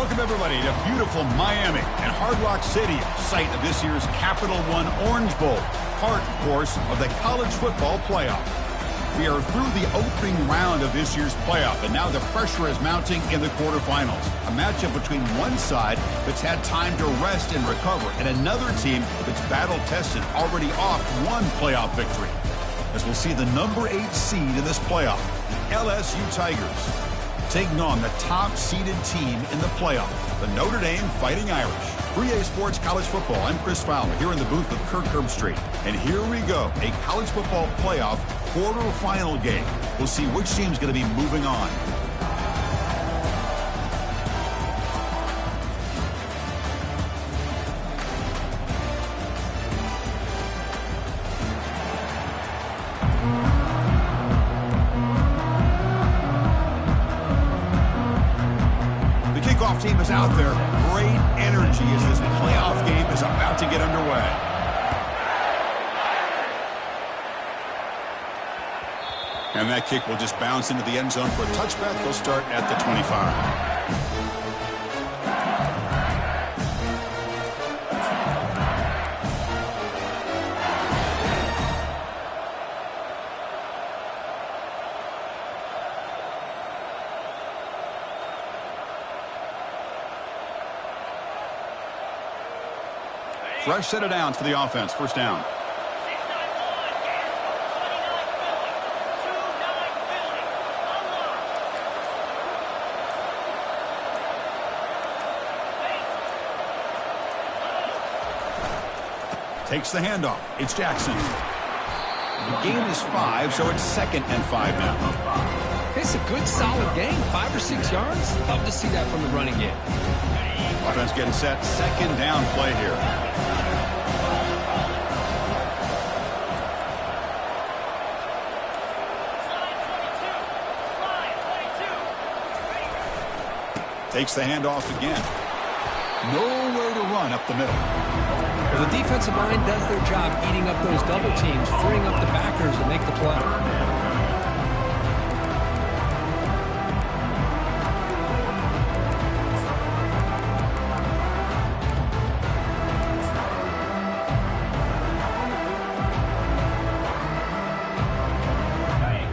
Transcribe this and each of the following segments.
Welcome, everybody, to beautiful Miami and Hard Rock Stadium, site of this year's Capital One Orange Bowl, part, of course, of the college football playoff. We are through the opening round of this year's playoff, and now the pressure is mounting in the quarterfinals. A matchup between one side that's had time to rest and recover, and another team that's battle-tested, already off one playoff victory. As we'll see the number 8 seed in this playoff, the LSU Tigers, taking on the top-seeded team in the playoff, the Notre Dame Fighting Irish. 3A Sports College Football, I'm Chris Fowler, here in the booth with Kirk Herbstreit. And here we go, a college football playoff quarterfinal game. We'll see which team's going to be moving on. Team is out there. Great energy as this playoff game is about to get underway. And that kick will just bounce into the end zone for a touchback. They'll start at the 25. Fresh set of downs for the offense. First down. Takes the handoff. It's Jackson. The gain is 5, so it's 2nd and 5 now. It's a good, solid gain. 5 or 6 yards. Love to see that from the running game. Offense getting set. 2nd down play here. Takes the handoff again. Nowhere to run up the middle. Well, the defensive line does their job eating up those double teams, freeing up the backers to make the play.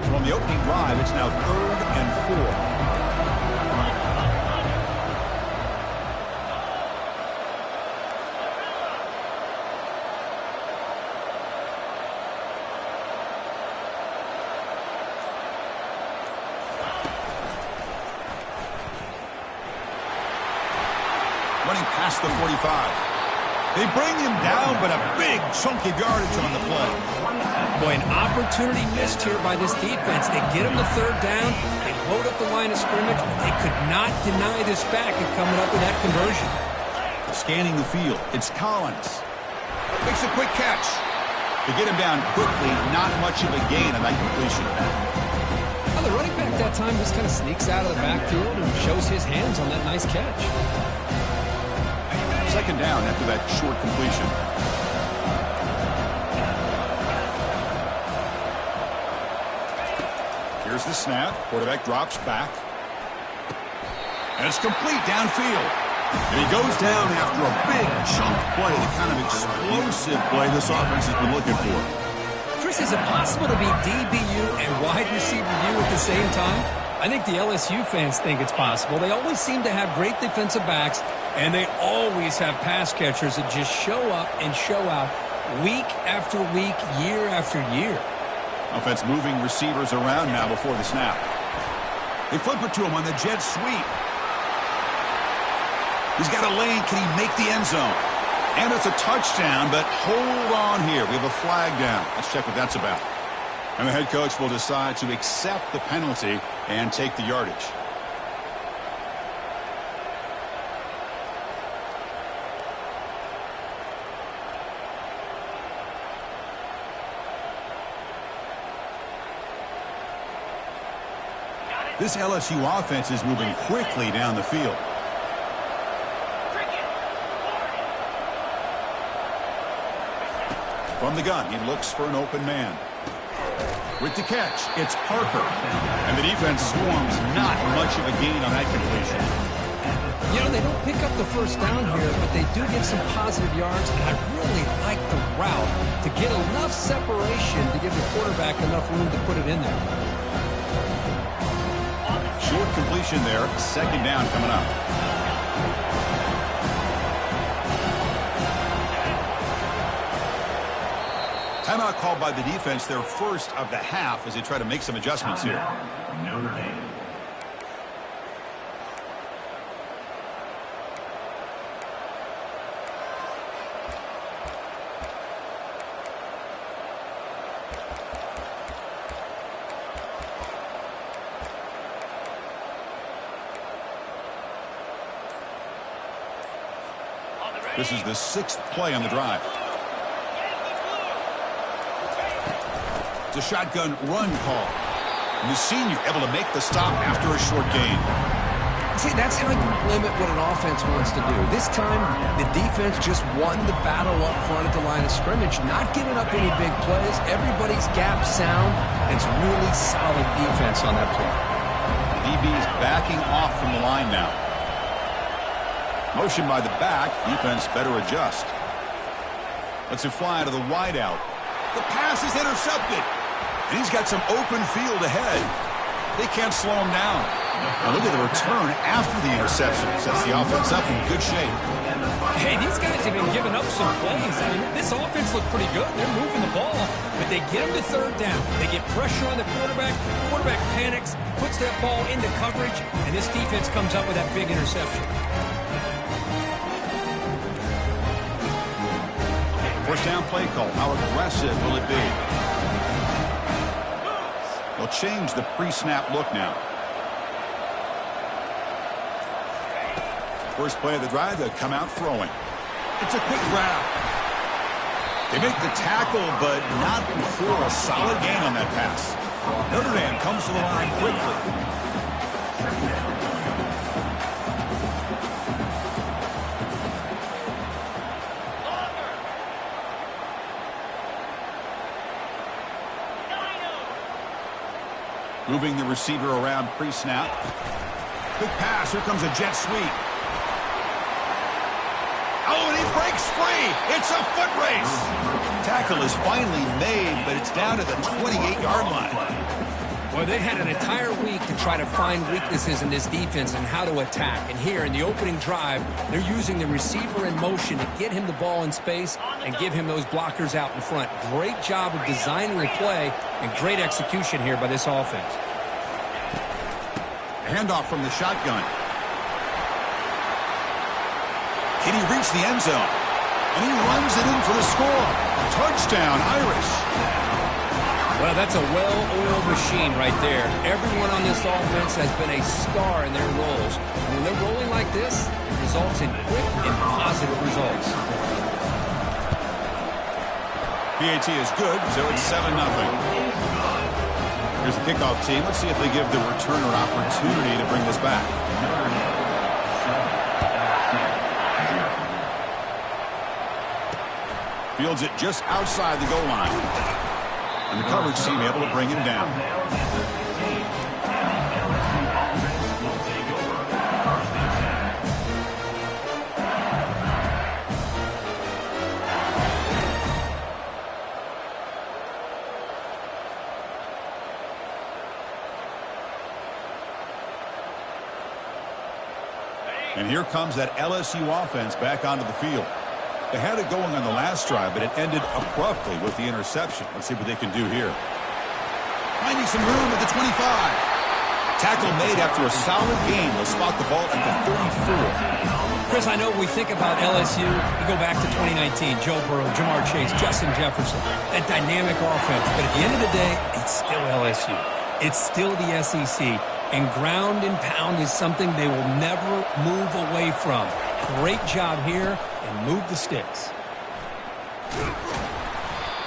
From the opening drive, it's now 3rd and 4. Running past the 45. They bring him down, but a big chunk of yardage on the play. Boy, an opportunity missed here by this defense. They get him the 3rd down. They load up the line of scrimmage, but they could not deny this back and coming up with that conversion. Scanning the field, it's Collins. Makes a quick catch. To get him down quickly, not much of a gain on that completion. Well, the running back that time just kind of sneaks out of the backfield and shows his hands on that nice catch. 2nd down after that short completion. Here's the snap. Quarterback drops back. And it's complete downfield. And he goes down after a big chunk play, the kind of explosive play this offense has been looking for. Chris, is it possible to be DBU and wide receiver U at the same time? I think the LSU fans think it's possible. They always seem to have great defensive backs, and they always have pass catchers that just show up and show out week after week, year after year. Offense moving receivers around now before the snap. They flip it to him on the jet sweep. He's got a lane. Can he make the end zone? And it's a touchdown, but hold on here. We have a flag down. Let's check what that's about. And the head coach will decide to accept the penalty and take the yardage. This LSU offense is moving quickly down the field. From the gun, he looks for an open man. With the catch, it's Parker. And the defense swarms, not much of a gain on that completion. You know, they don't pick up the first down here, but they do get some positive yards, and I really like the route to get enough separation to give the quarterback enough room to put it in there. Short completion there. Second down coming up. Timeout called by the defense, their first of the half, as they try to make some adjustments here. Notre Dame. This is the 6th play on the drive. It's a shotgun run call. And the senior able to make the stop after a short gain. See, that's how you limit what an offense wants to do. This time, the defense just won the battle up front at the line of scrimmage, not giving up any big plays. Everybody's gap sound. It's really solid defense on that play. DB's backing off from the line now. Motion by the back. Defense better adjust. Lets it fly to the wideout. The pass is intercepted. And he's got some open field ahead. They can't slow him down. Now look at the return after the interception. Sets the offense up in good shape. Hey, these guys have been giving up some plays. I mean, this offense looked pretty good. They're moving the ball, but they get them to third down. They get pressure on the quarterback. Quarterback panics, puts that ball into coverage, and this defense comes up with that big interception. First down play call. How aggressive will it be? They'll change the pre-snap look now. First play of the drive, they'll come out throwing. It's a quick grab. They make the tackle, but not before a solid gain on that pass. Notre Dame comes to the line quickly. Moving the receiver around pre-snap. Quick pass. Here comes a jet sweep. Oh, and he breaks free. It's a foot race. Tackle is finally made, but it's down to the 28-yard line. Well, they had an entire week to try to find weaknesses in this defense and how to attack. And here in the opening drive, they're using the receiver in motion to get him the ball in space and give him those blockers out in front. Great job of designing the play and great execution here by this offense. A handoff from the shotgun. Can he reach the end zone? And he runs it in for the score. Touchdown, Irish. Well, that's a well-oiled machine right there. Everyone on this offense has been a star in their roles. And when they're rolling like this, it results in quick and positive results. PAT is good, so it's 7-0. Here's the kickoff team. Let's see if they give the returner opportunity to bring this back. Fields it just outside the goal line. And the coverage team able to bring him down. And here comes that LSU offense back onto the field. They had it going on the last drive, but it ended abruptly with the interception. Let's see what they can do here. Finding some room at the 25. Tackle made after a solid gain. They'll spot the ball at the 34. Chris, I know we think about LSU. You go back to 2019, Joe Burrow, Jamar Chase, Justin Jefferson, that dynamic offense. But at the end of the day, it's still LSU. It's still the SEC. And ground and pound is something they will never move away from. Great job here, and move the sticks.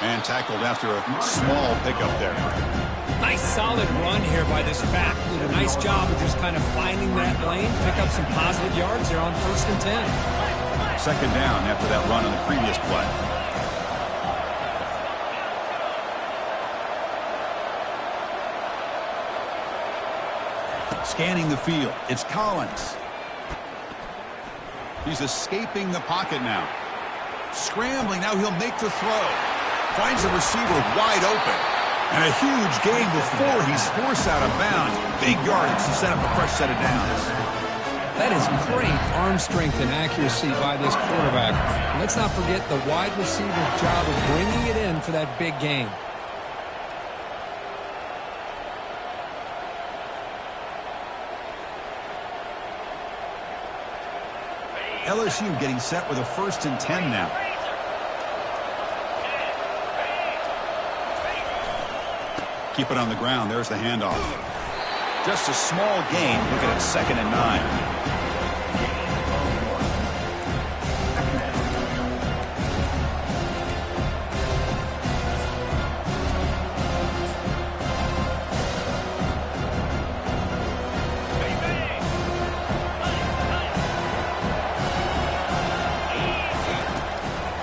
And tackled after a small pickup there. Nice solid run here by this back. Did a nice job of just kind of finding that lane, pick up some positive yards there on 1st and 10. Second down after that run on the previous play. Scanning the field, it's Collins. He's escaping the pocket now. Scrambling, now he'll make the throw. Finds the receiver wide open. And a huge gain before he's forced out of bounds. Big yardage to set up a fresh set of downs. That is great arm strength and accuracy by this quarterback. Let's not forget the wide receiver's job of bringing it in for that big gain. LSU getting set with a 1st and 10 now. Keep it on the ground. There's the handoff. Just a small gain. Looking at 2nd and 9.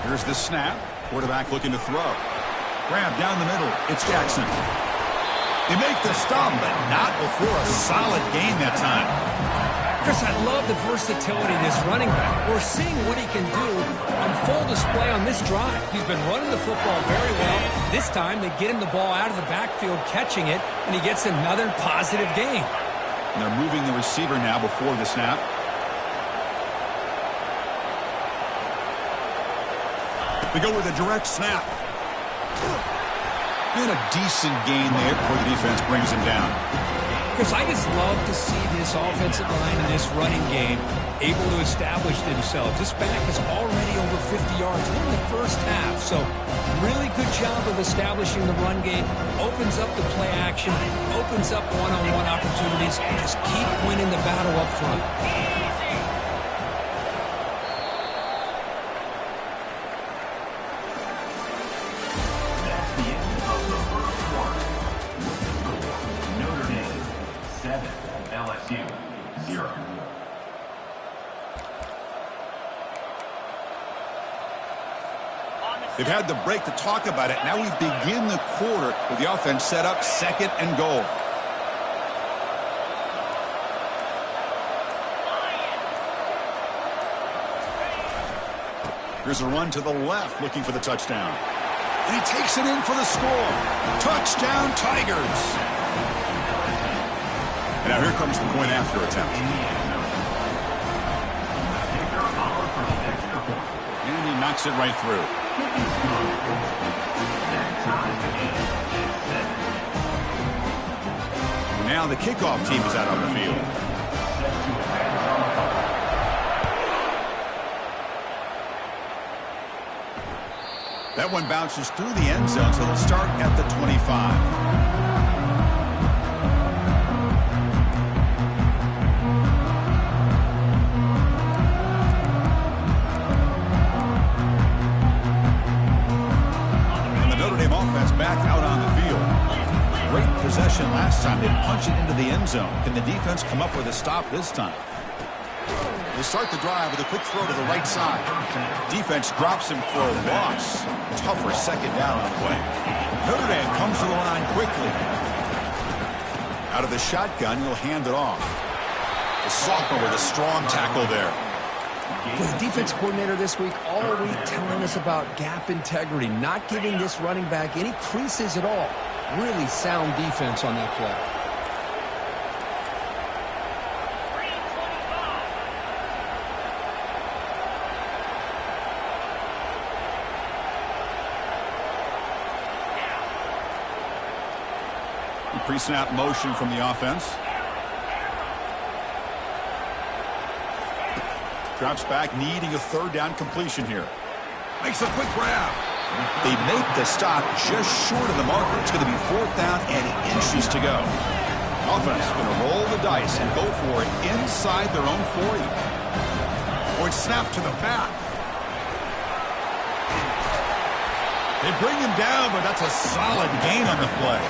Here's the snap. Quarterback looking to throw. Grab down the middle. It's Jackson. They make the stop, but not before a solid gain that time. Chris, I love the versatility of this running back. We're seeing what he can do on full display on this drive. He's been running the football very well. This time, they get him the ball out of the backfield, catching it, and he gets another positive gain. And they're moving the receiver now before the snap. They go with a direct snap. And a decent gain there before the defense brings him down. Chris, I just love to see this offensive line and this running game able to establish themselves. This back is already over 50 yards in the first half. So really good job of establishing the run game. Opens up the play action. Opens up one-on-one opportunities. Just keep winning the battle up front. They've had the break to talk about it. Now we begin the quarter with the offense set up 2nd and goal. Here's a run to the left looking for the touchdown. And he takes it in for the score. Touchdown, Tigers. And now here comes the point after attempt. And he knocks it right through. Now the kickoff team is out on the field. That one bounces through the end zone, so they'll start at the 25. Back out on the field. Great possession last time. They punch it into the end zone. Can the defense come up with a stop this time? They start the drive with a quick throw to the right side. Defense drops him for a loss. Tougher 2nd down on the way. Notre Dame comes to the line quickly. Out of the shotgun, he'll hand it off. The sophomore with a strong tackle there. The defense coordinator this week all week telling us about gap integrity, not giving this running back any creases at all. Really sound defense on that play. Pre-snap motion from the offense. Drops back, needing a 3rd down completion here. Makes a quick grab. They make the stop just short of the marker. It's going to be 4th down and inches to go. Offense going to roll the dice and go for it inside their own 40. Point snap to the back. They bring him down, but that's a solid gain on the play.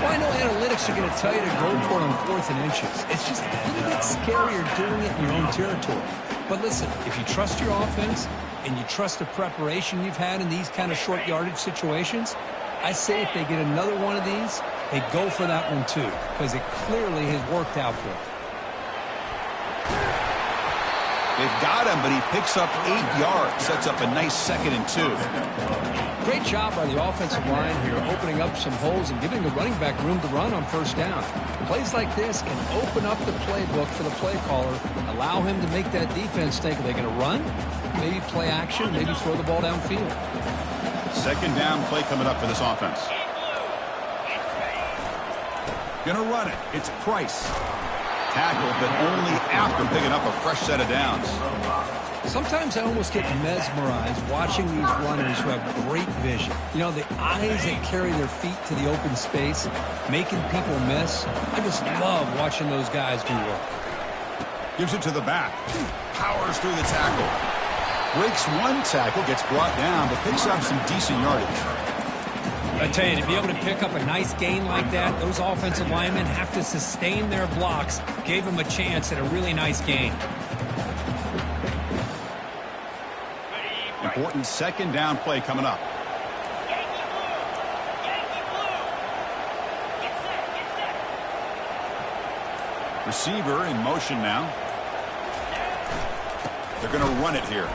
Well, I know analytics are going to tell you to go for it on 4th and inches. It's just a little bit scarier doing it in your own territory. But listen, if you trust your offense and you trust the preparation you've had in these kind of short yardage situations, I say if they get another one of these, they go for that one too, because it clearly has worked out for them. They've got him, but he picks up 8 yards. Sets up a nice 2nd and 2. Great job by the offensive line here, opening up some holes and giving the running back room to run on 1st down. Plays like this can open up the playbook for the play caller, allow him to make that defense think, are they going to run? Maybe play action, maybe throw the ball downfield. 2nd down play coming up for this offense. Gonna run it. It's Price. Tackled, but only after picking up a fresh set of downs. Sometimes I almost get mesmerized watching these runners who have great vision. You know, the eyes that carry their feet to the open space, making people miss. I just love watching those guys do work. Gives it to the back. Powers through the tackle. Breaks one tackle, gets brought down, but picks up some decent yardage. I tell you, to be able to pick up a nice gain like that, those offensive linemen have to sustain their blocks. Gave them a chance at a really nice gain. Important 2nd down play coming up. Receiver in motion now. They're going to run it here.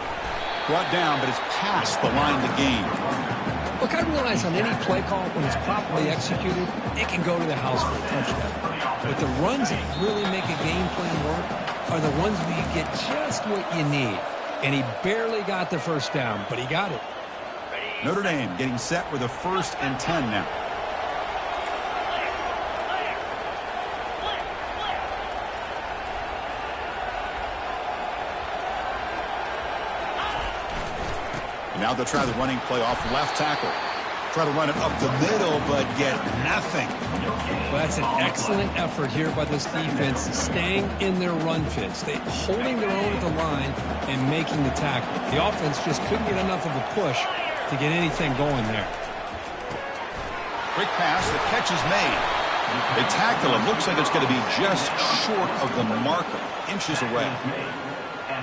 Brought down, but it's past the line to gain. Look, I realize on any play call, when it's properly executed, it can go to the house for a touchdown. But the runs that really make a game plan work are the ones where you get just what you need. And he barely got the 1st down, but he got it. Notre Dame getting set with a 1st and 10 now. Now they'll try the running play off left tackle. Try to run it up the middle, but get nothing. Well, that's an excellent effort here by this defense, staying in their run fits. They holding their own at the line and making the tackle. The offense just couldn't get enough of a push to get anything going there. Quick pass, the catch is made. They tackle him. Looks like it's going to be just short of the marker, inches away.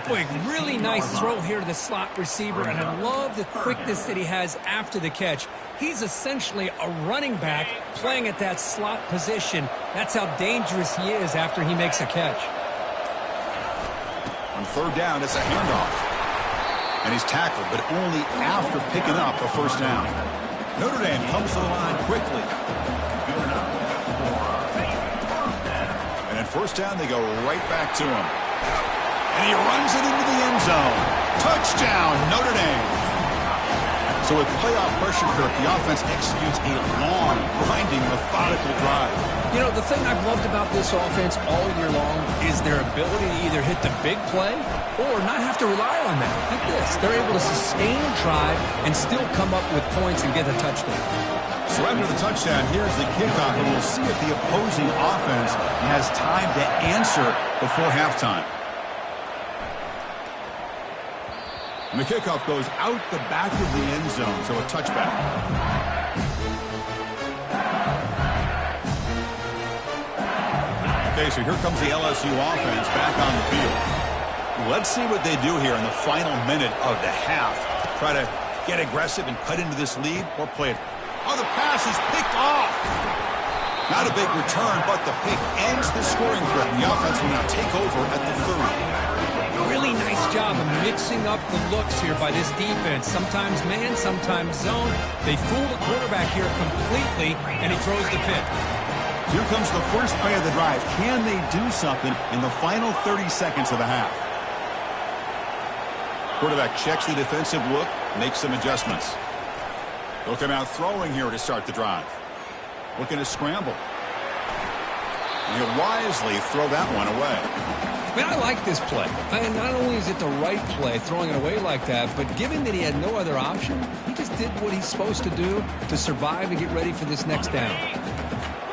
Boy, really nice throw here to the slot receiver, and I love the quickness that he has after the catch. He's essentially a running back playing at that slot position. That's how dangerous he is after he makes a catch. On 3rd down, it's a handoff. And he's tackled, but only after picking up a 1st down. Notre Dame comes to the line quickly. And at 1st down, they go right back to him. And he runs it into the end zone. Touchdown, Notre Dame. So with playoff pressure, Kirk, the offense executes a long, grinding, methodical drive. You know, the thing I've loved about this offense all year long is their ability to either hit the big play or not have to rely on that. Like this. They're able to sustain a drive and still come up with points and get a touchdown. So after the touchdown, here's the kickoff, and we'll see if the opposing offense has time to answer before halftime. And the kickoff goes out the back of the end zone, so a touchback. Okay, so here comes the LSU offense back on the field. Let's see what they do here in the final minute of the half. Try to get aggressive and cut into this lead or play it. Oh, the pass is picked off. Not a big return, but the pick ends the scoring threat. The offense will now take over at the 30. Really nice job of mixing up the looks here by this defense. Sometimes man, sometimes zone. They fool the quarterback here completely, and he throws the pick. Here comes the first play of the drive. Can they do something in the final 30 seconds of the half? Quarterback checks the defensive look, makes some adjustments. They'll come out throwing here to start the drive. Looking to scramble. And he'll wisely throw that one away. I mean, I like this play. And not only is it the right play, throwing it away like that, but given that he had no other option, he just did what he's supposed to do to survive and get ready for this next down.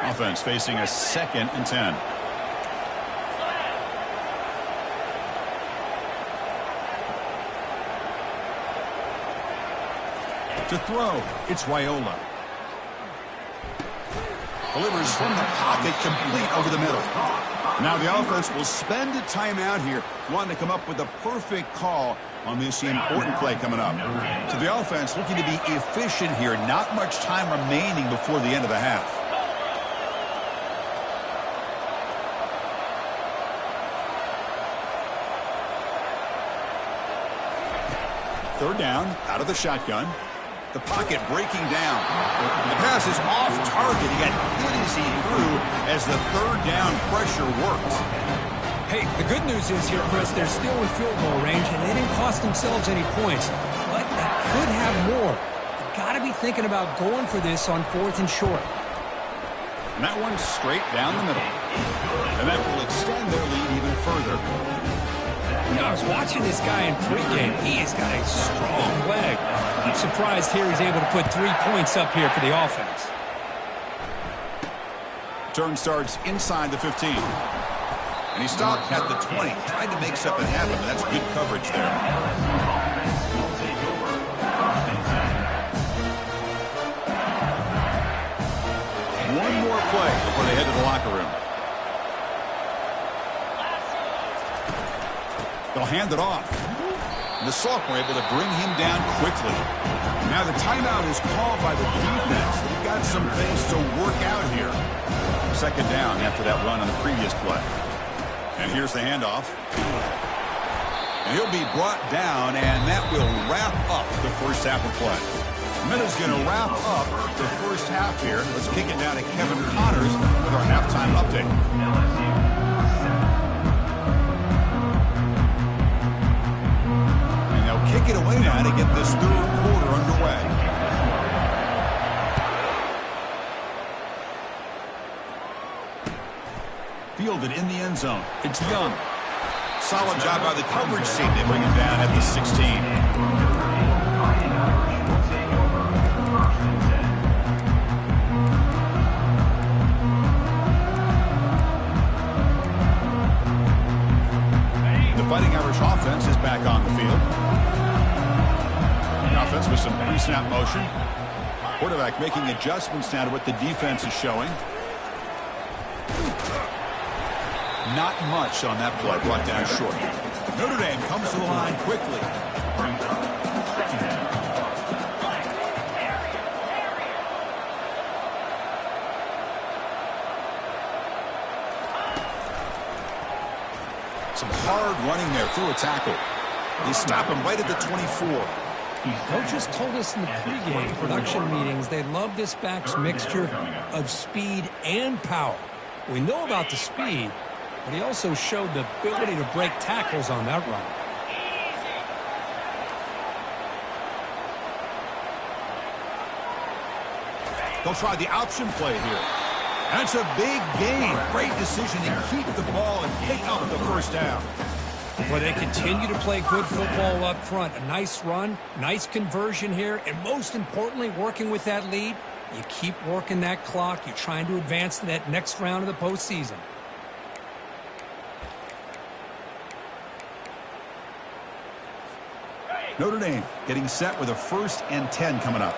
Offense facing a 2nd and 10. To throw, it's Raiola. Delivers from the pocket, complete over the middle. Now the offense will spend a timeout here, wanting to come up with a perfect call on this important play coming up. So the offense looking to be efficient here. Not much time remaining before the end of the half. Third down, out of the shotgun. The pocket breaking down. The pass is off target. He got hit as he threw as the third down pressure worked. Hey, the good news is here, Chris, they're still in field goal range, and they didn't cost themselves any points. But they could have more. You've got to be thinking about going for this on 4th and short. And that one's straight down the middle. And that will extend their lead even further. You know, I was watching this guy in pregame. He has got a strong leg. I'm surprised here he's able to put 3 points up here for the offense. Turn starts inside the 15. And he stopped at the 20. Tried to make something happen, but that's good coverage there. One more play before they head to the locker room. They'll hand it off. And the sophomore able to bring him down quickly. Now the timeout is called by the defense. They've got some things to work out here. Second down after that run on the previous play. And here's the handoff. And he'll be brought down, and that will wrap up the first half of play. Minutes going to wrap up the first half here. Let's kick it down to Kevin Connors with our halftime update. And they'll kick it away now to get this third quarter underway. Fielded in the end zone. It's Young. Solid job by the coverage team. They bring him down at the 16. The Fighting Irish offense is back on the field. The offense with some pre-snap motion. Quarterback making adjustments now to what the defense is showing. Not much on that play, brought down short. Notre Dame comes to the line quickly. Some hard running there through a tackle. They stop him right at the 24. Coaches told us in the pregame production meetings they love this back's mixture of speed and power. We know about the speed, but he also showed the ability to break tackles on that run. They'll try the option play here. That's a big gain. Great decision to keep the ball and pick up the first down. Well, they continue to play good football up front. A nice run, nice conversion here, and most importantly, working with that lead, you keep working that clock. You're trying to advance to that next round of the postseason. Notre Dame getting set with a 1st and 10 coming up.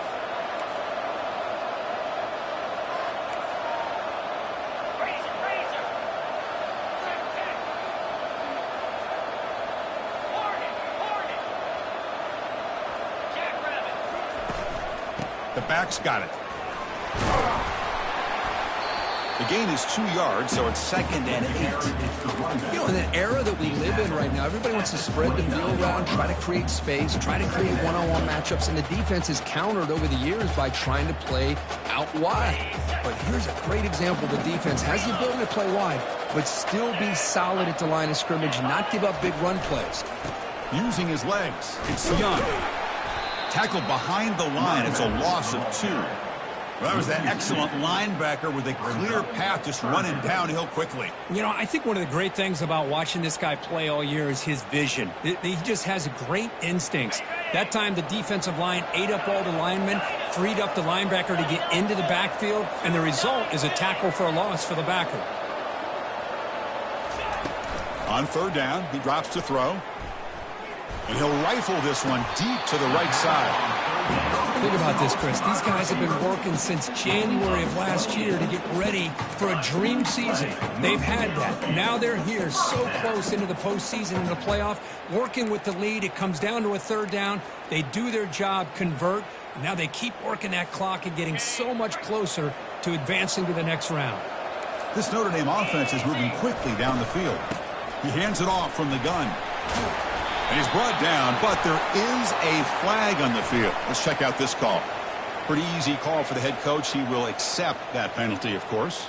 The back's got it. The gain is 2 yards, so it's 2nd and 8. You know, in an era that we live in right now, everybody wants to spread the field around, try to create space, try to create one-on-one matchups, and the defense is countered over the years by trying to play out wide. But here's a great example. The defense has the ability to play wide, but still be solid at the line of scrimmage, not give up big run plays. Using his legs, it's Young. Tackled behind the line. It's a loss of 2. Well, that was that excellent linebacker with a clear path just running downhill quickly. You know, I think one of the great things about watching this guy play all year is his vision. He just has great instincts. That time, the defensive line ate up all the linemen, freed up the linebacker to get into the backfield, and the result is a tackle for a loss for the backer. On 3rd down, he drops to throw. And he'll rifle this one deep to the right side. Think about this, Chris. These guys have been working since January of last year to get ready for a dream season. They've had that. Now they're here so close into the postseason and the playoff, working with the lead. It comes down to a 3rd down. They do their job, convert. Now they keep working that clock and getting so much closer to advancing to the next round. This Notre Dame offense is moving quickly down the field. He hands it off from the gun. And he's brought down, but there is a flag on the field. Let's check out this call. Pretty easy call for the head coach. He will accept that penalty, of course.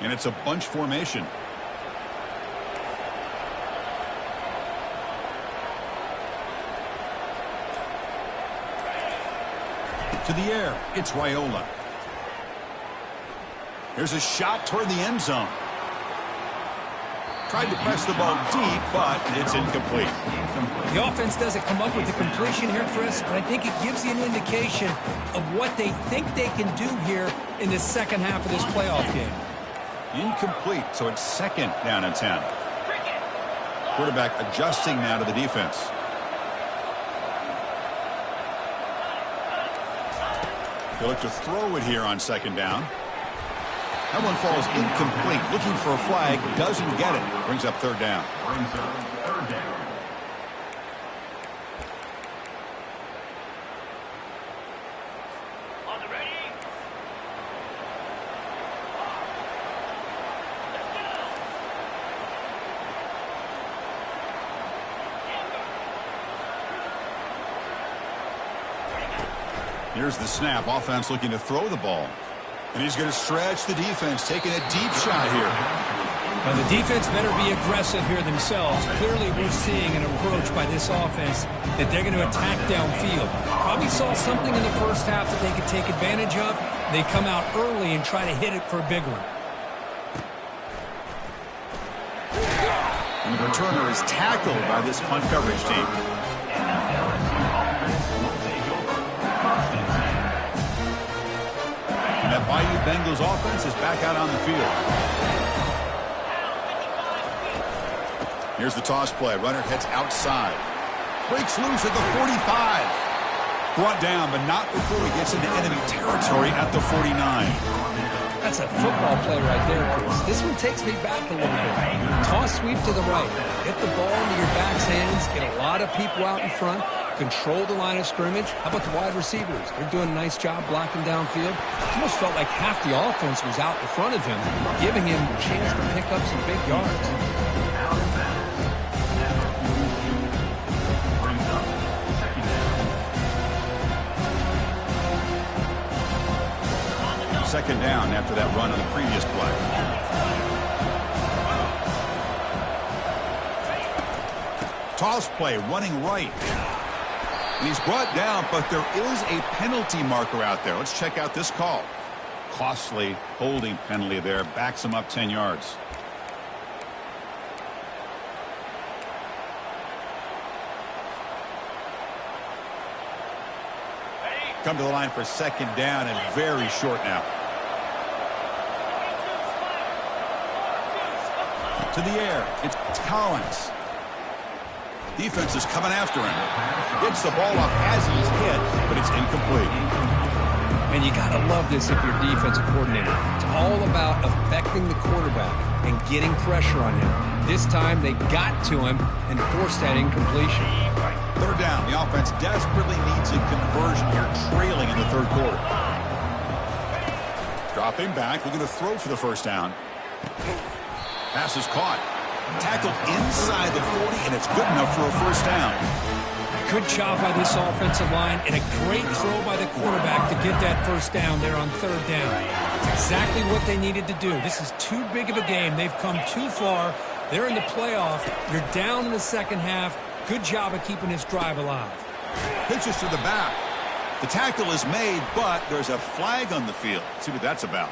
And it's a bunch formation. To the air, it's Raiola. Here's a shot toward the end zone. Tried to press the ball deep, but it's incomplete. The offense doesn't come up with the completion here, Chris, but I think it gives you an indication of what they think they can do here in the second half of this playoff game. Incomplete, so it's second down and 10. Quarterback adjusting now to the defense. He'll look to throw it here on second down. That one falls incomplete. Looking for a flag, doesn't get it. Brings up third down. Here's the snap. Offense looking to throw the ball. And he's going to stretch the defense, taking a deep shot here. Now the defense better be aggressive here themselves. Clearly we're seeing an approach by this offense that they're going to attack downfield. Probably saw something in the first half that they could take advantage of. They come out early and try to hit it for a big one. And the returner is tackled by this punt coverage team. That Bayou Bengals offense is back out on the field. Here's the toss play. Runner heads outside. Breaks loose at the 45. Brought down, but not before he gets into enemy territory at the 49. That's a football play right there, Chris. This one takes me back a little bit. Toss sweep to the right. Get the ball into your back's hands. Get a lot of people out in front. Control the line of scrimmage. How about the wide receivers? They're doing a nice job blocking downfield. It almost felt like half the offense was out in front of him, giving him a chance to pick up some big yards. Second down after that run on the previous play. Toss play, running right. And he's brought down, but there is a penalty marker out there. Let's check out this call. Costly holding penalty there. Backs him up 10 yards. Come to the line for second down and very short now. To the air. It's Collins. Defense is coming after him. Gets the ball up as he's hit, but it's incomplete. And you got to love this if you're a defensive coordinator. It's all about affecting the quarterback and getting pressure on him. This time they got to him and forced that incompletion. Third down. The offense desperately needs a conversion here, trailing in the third quarter. Dropping back, looking to throw for the first down. Pass is caught. Tackled inside the 40, and it's good enough for a first down. Good job by this offensive line, and a great throw by the quarterback to get that first down there on third down. It's exactly what they needed to do. This is too big of a game. They've come too far. They're in the playoff. You're down in the second half. Good job of keeping this drive alive. Pitches to the back. The tackle is made, but there's a flag on the field. Let's see what that's about.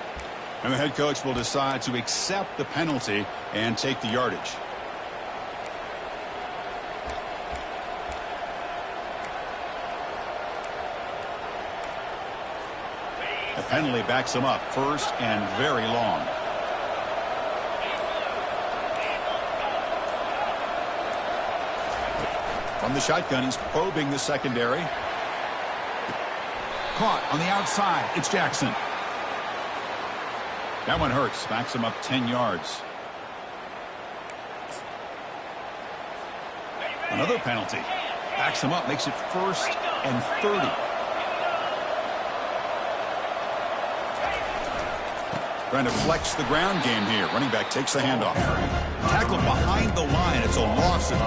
And the head coach will decide to accept the penalty and take the yardage. The penalty backs him up, first and very long. From the shotgun, he's probing the secondary. Caught on the outside. It's Jackson. That one hurts. Backs him up 10 yards. Another penalty. Backs him up. Makes it first and 30. Trying to flex the ground game here. Running back takes the handoff. Tackled behind the line. It's a loss of 2.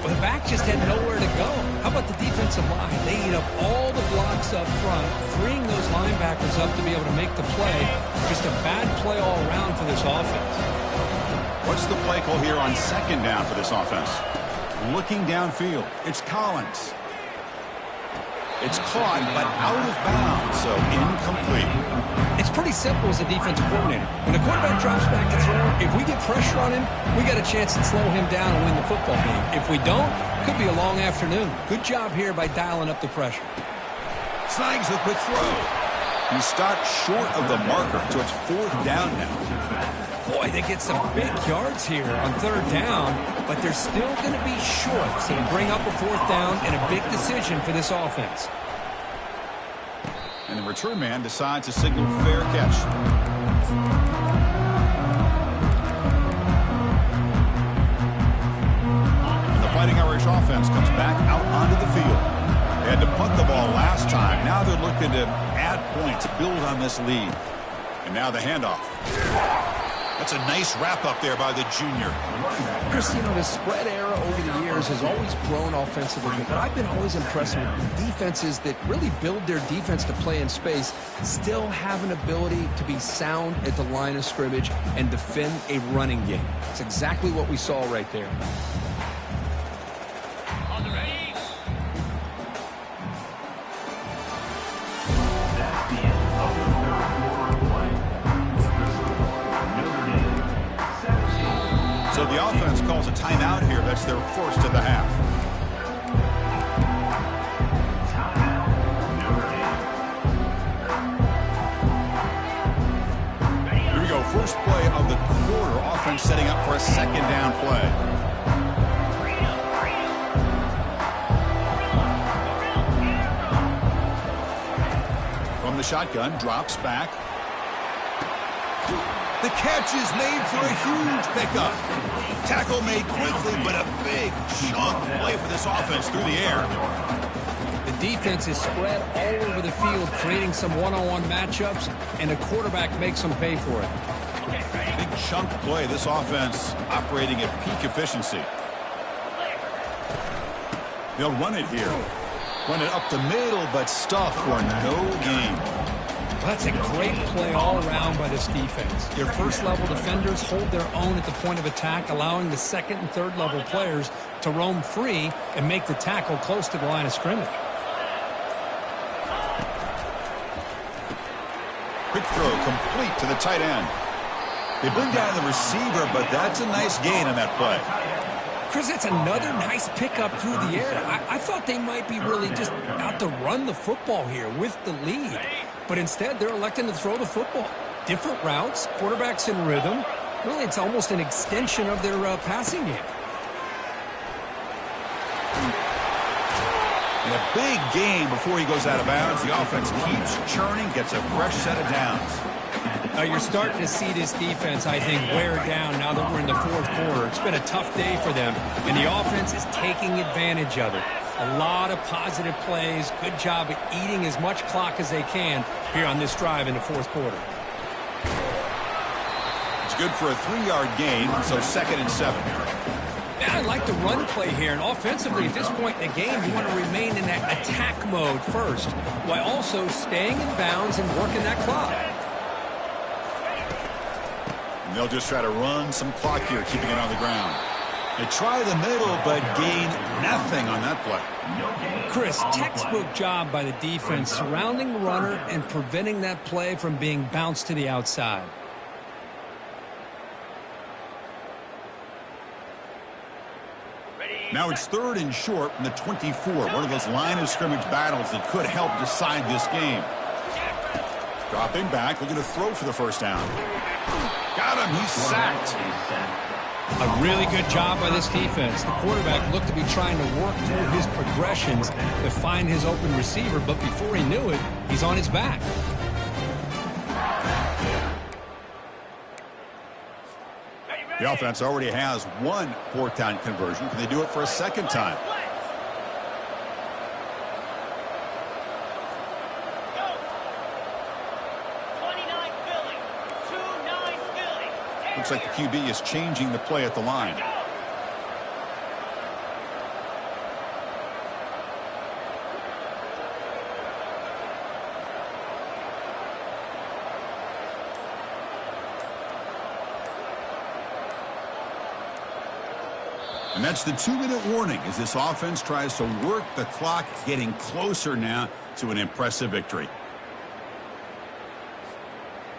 Well, the back just had nowhere to go. How about the defensive line? They eat up all the blocks up front, freeing those linebackers up to be able to make the play. Just a bad play all around for this offense. What's the play call here on second down for this offense? Looking downfield. It's Collins. It's caught, but out of bounds, so incomplete. It's pretty simple as a defensive coordinator. When the quarterback drops back to throw, if we get pressure on him, we got a chance to slow him down and win the football game. If we don't, it could be a long afternoon. Good job here by dialing up the pressure. Snags the quick throw. He stopped short of the marker, so it's 4th down now. Boy, they get some big yards here on 3rd down, but they're still going to be short. So to bring up a 4th down and a big decision for this offense. And the return man decides to signal fair catch. And the Fighting Irish offense comes back out onto the field. They had to punt the ball last time. Now they're looking to add points, build on this lead. And now the handoff. That's a nice wrap-up there by the junior. Chris, you know, the spread era over the years has always grown offensively, but I've been always impressed with defenses that really build their defense to play in space, still have an ability to be sound at the line of scrimmage and defend a running game. It's exactly what we saw right there. So the offense calls a timeout here. That's their first of the half. Here we go. First play of the quarter. Offense setting up for a 2nd down play. From the shotgun, drops back. The catch is made for a huge pickup. Tackle made quickly, but a big chunk play for this offense through the air. The defense is spread all over the field, creating some one-on-one matchups, and the quarterback makes them pay for it. Big chunk play. This offense operating at peak efficiency. They'll run it here. Run it up the middle, but stuffed for no gain. That's a great play all around by this defense. Your first-level defenders hold their own at the point of attack, allowing the second and third-level players to roam free and make the tackle close to the line of scrimmage. Quick throw complete to the tight end. They bring down the receiver, but that's a nice gain on that play. Chris, that's another nice pickup through the air. I thought they might be really just out to run the football here with the lead. But instead, they're electing to throw the football. Different routes, quarterbacks in rhythm. Really, it's almost an extension of their passing game. And a big gain before he goes out of bounds. The offense keeps churning, gets a fresh set of downs. You're starting to see this defense, I think, wear down now that we're in the 4th quarter. It's been a tough day for them, and the offense is taking advantage of it. A lot of positive plays. Good job at eating as much clock as they can here on this drive in the 4th quarter. It's good for a 3-yard gain, so 2nd and 7. And I like the run play here, and offensively at this point in the game, you want to remain in that attack mode first, while also staying in bounds and working that clock. And they'll just try to run some clock here, keeping it on the ground. They try the middle, but gain nothing on that play. Chris, textbook job by the defense surrounding the runner and preventing that play from being bounced to the outside. Now it's 3rd and short from the 24. One of those line of scrimmage battles that could help decide this game. Dropping back, looking to throw for the first down. Got him, he's sacked. A really good job by this defense. The quarterback looked to be trying to work through his progressions to find his open receiver, but before he knew it, he's on his back. The offense already has one 4th down conversion. Can they do it for a 2nd time? Looks like the QB is changing the play at the line. And that's the 2-minute warning as this offense tries to work the clock, getting closer now to an impressive victory.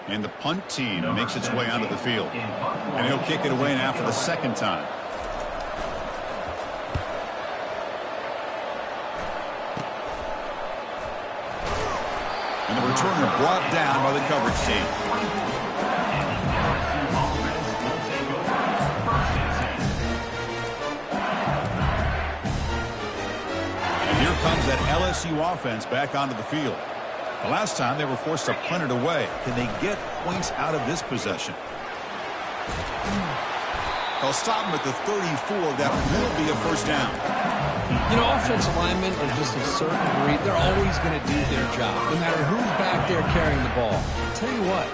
And the punt team makes its way onto the field. And he'll kick it away now for the second time. And the returner brought down by the coverage team. Comes that LSU offense back onto the field. The last time they were forced to punt it away. Can they get points out of this possession? They'll stop them at the 34. That will be a first down. You know, offensive linemen are just a certain breed. They're always going to do their job, no matter who's back there carrying the ball. I'll tell you what,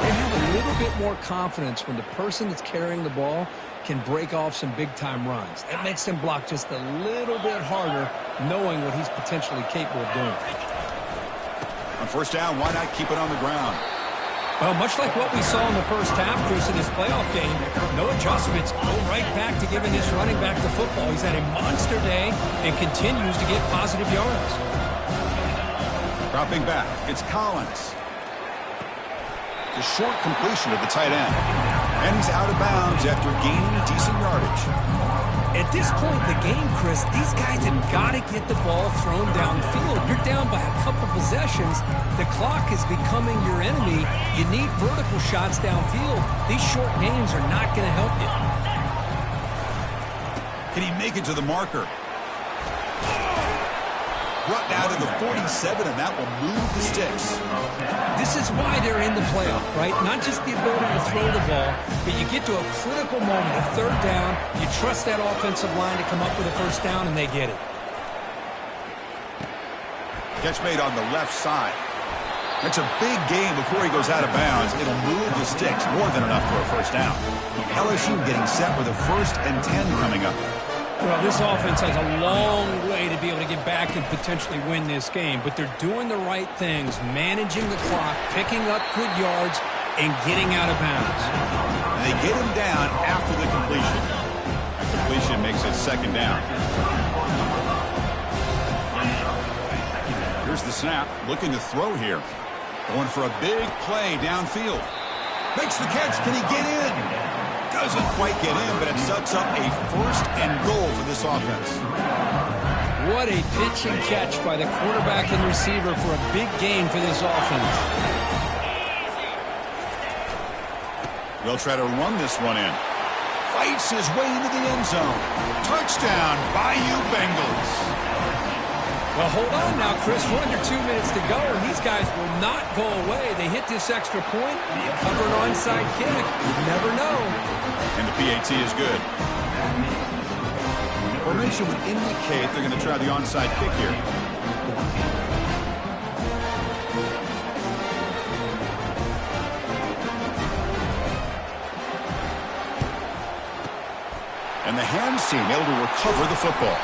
they have a little bit more confidence when the person that's carrying the ball can break off some big-time runs. That makes them block just a little bit harder, knowing what he's potentially capable of doing. On first down, why not keep it on the ground? Well, much like what we saw in the first half, Chris, in this playoff game, no adjustments. Go right back to giving his running back the football. He's had a monster day and continues to get positive yards. Dropping back, it's Collins. The short completion of the tight end. And he's out of bounds after gaining decent yardage. At this point in the game, Chris, these guys have got to get the ball thrown downfield. You're down by a couple possessions. The clock is becoming your enemy. You need vertical shots downfield. These short gains are not going to help you. Can he make it to the marker? Brought down to the 47, and that will move the sticks. This is why they're in the playoff, right? Not just the ability to throw the ball, but you get to a critical moment of third down. You trust that offensive line to come up with a first down, and they get it. Catch made on the left side. That's a big gain before he goes out of bounds. It'll move the sticks, more than enough for a first down. LSU getting set with a 1st and 10 coming up. Well, this offense has a long way to be able to get back and potentially win this game, but they're doing the right things, managing the clock, picking up good yards, and getting out of bounds. And they get him down after the completion. The completion makes it second down. Here's the snap, looking to throw here. Going for a big play downfield. Makes the catch, can he get in? Doesn't quite get in, but it sets up a 1st and goal for this offense. What a pitch and catch by the quarterback and receiver for a big gain for this offense. They'll try to run this one in. Fights his way into the end zone. Touchdown, Bayou Bengals. Well, hold on now, Chris. We're under 2 minutes to go, and these guys will not go away. They hit this extra point, cover an onside kick. You never know. And the PAT is good. Formation would indicate they're going to try the onside kick here. And the hands team able to recover the football.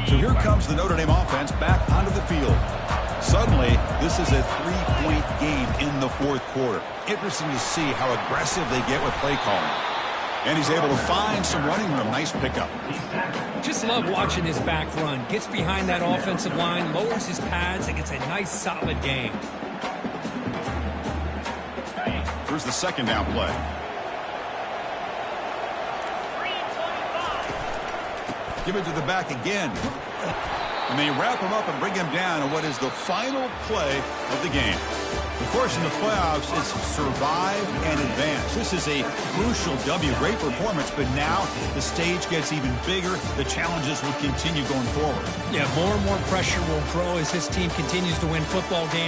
So here comes the Notre Dame offense back onto the field. Suddenly, this is a 3-point game in the fourth quarter. Interesting to see how aggressive they get with play calling. And he's able to find some running room. Nice pickup. Just love watching his back run. Gets behind that offensive line, lowers his pads, and gets a nice, solid gain. Here's the second down play. Give it to the back again. And they wrap him up and bring him down in what is the final play of the game. Of course, in the playoffs, it's survive and advance. This is a crucial W. Great performance, but now the stage gets even bigger. The challenges will continue going forward. Yeah, more and more pressure will grow as this team continues to win football games.